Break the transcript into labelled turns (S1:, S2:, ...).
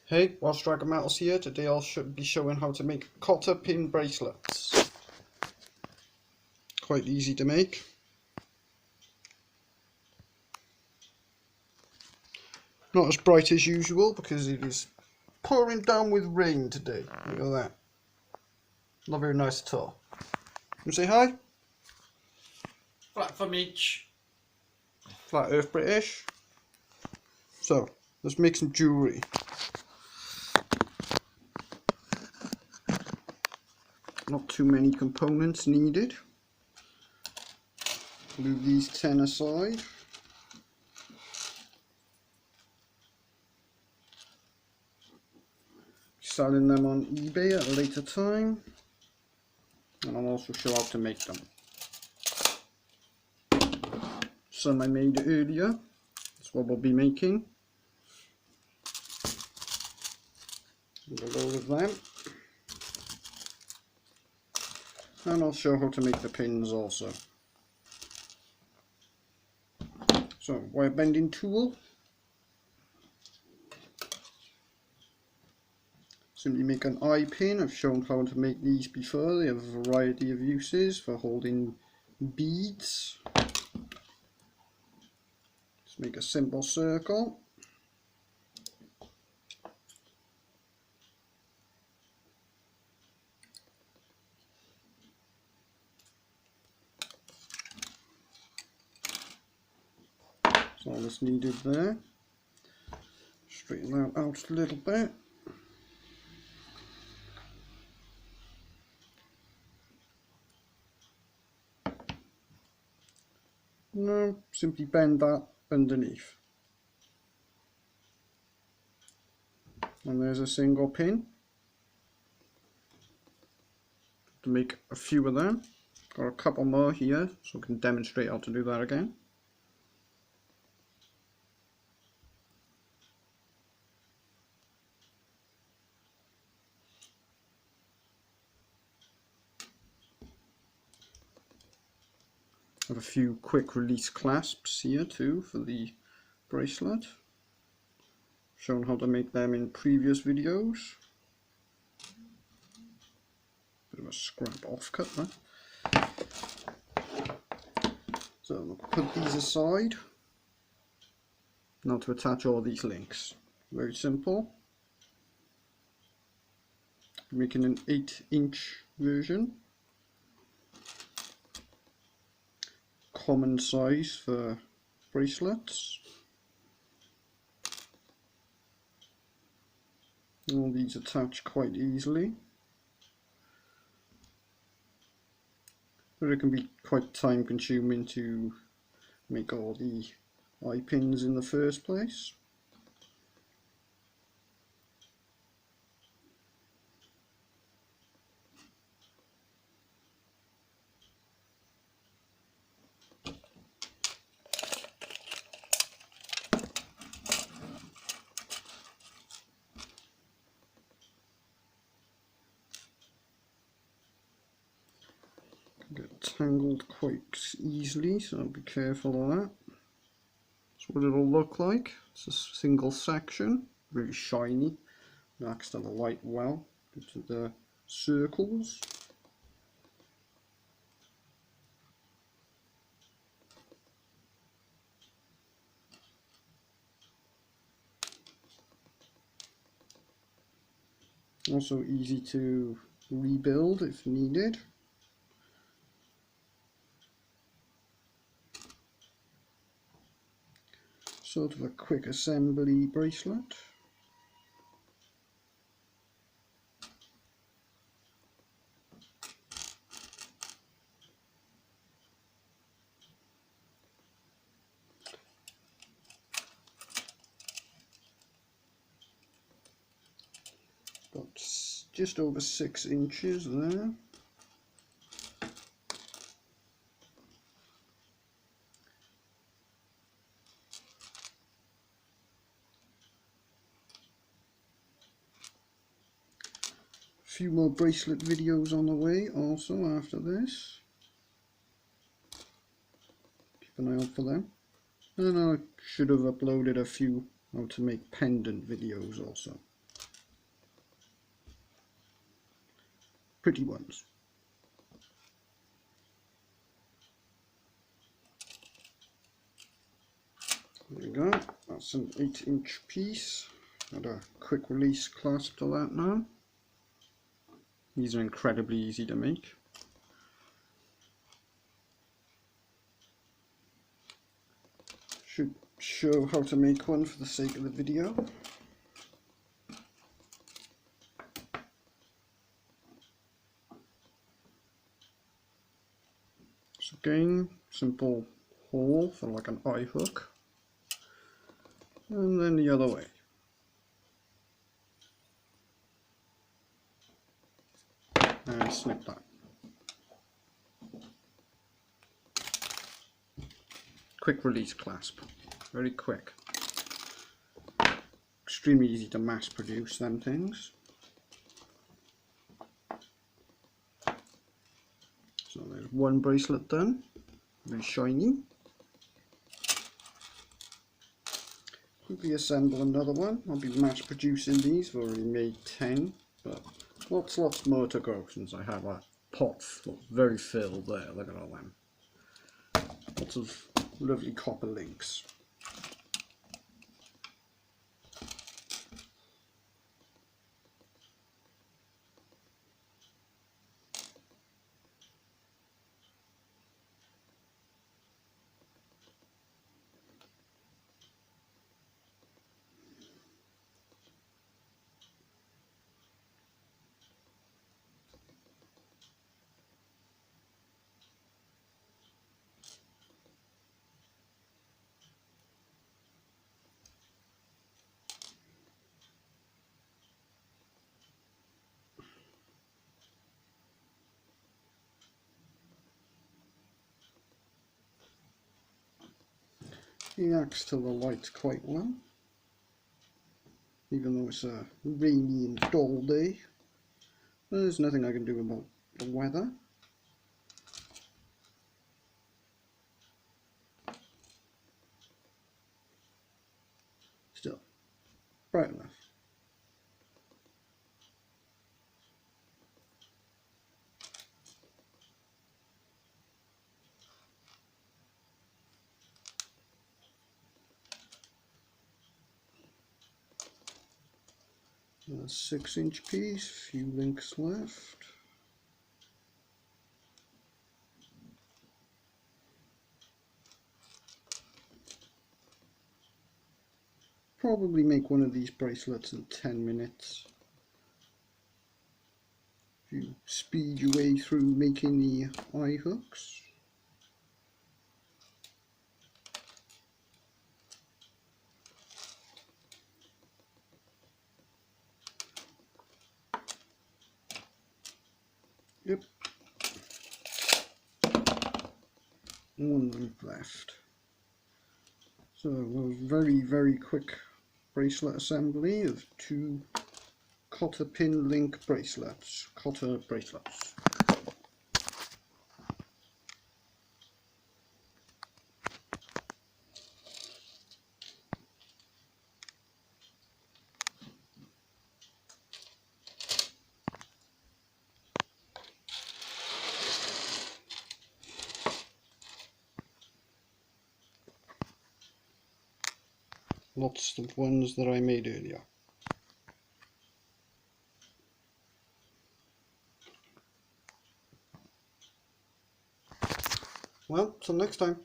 S1: Hey, whilst Dragon Metals here, today I'll be showing how to make cotter pin bracelets. Quite easy to make. Not as bright as usual because it is pouring down with rain today. Look at that. Not very nice at all. You say hi?
S2: Flat from each.
S1: Flat Earth British. So, let's make some jewellery. Not too many components needed. Leave these 10 aside. Selling them on eBay at a later time, and I'll also show how to make them. Some I made earlier, that's what we'll be making. A load of them. And I'll show how to make the pins also. So, wire bending tool. Simply make an eye pin. I've shown how to make these before. They have a variety of uses for holding beads. Let's make a simple circle. That's all that's needed there. Straighten that out a little bit. No, simply bend that underneath. And there's a single pin. To make a few of them. Got a couple more here, so I can demonstrate how to do that again. I have a few quick release clasps here too for the bracelet. Shown how to make them in previous videos. Bit of a scrap off cut there. So we'll put these aside. Now to attach all these links. Very simple. I'm making an 8-inch version. Common size for bracelets. All these attach quite easily, but it can be quite time consuming to make all the eye pins in the first place. Get tangled quite easily, so be careful of that. That's what it'll look like. It's a single section, really shiny, reacts to the light well, into the circles. Also easy to rebuild if needed. Sort of a quick assembly bracelet. Got just over 6 inches there. Few more bracelet videos on the way also after this. Keep an eye out for them. And I should have uploaded a few how to make pendant videos also. pretty ones. There we go, that's an 8-inch piece. Add a quick release clasp to that now. These are incredibly easy to make. Should show how to make one for the sake of the video. So again, simple hole for like an eye hook. And then the other way. And snip that. Quick release clasp. Very quick. Extremely easy to mass produce them things. So there's one bracelet done. Very shiny. Quickly assemble another one. I'll be mass producing these. I've already made 10, but lots more to go since I have a pot very filled there. Look at all them. Lots of lovely copper links. Reacts to the light quite well, even though it's a rainy and dull day. There's nothing I can do about the weather. Still bright enough. A 6-inch piece, few links left. Probably make one of these bracelets in 10 minutes. If you speed your way through making the eye hooks. Yep. One loop left. So a very quick bracelet assembly of 2 cotter pin link bracelets. Cotter bracelets. Lots of ones that I made earlier. Well, till next time.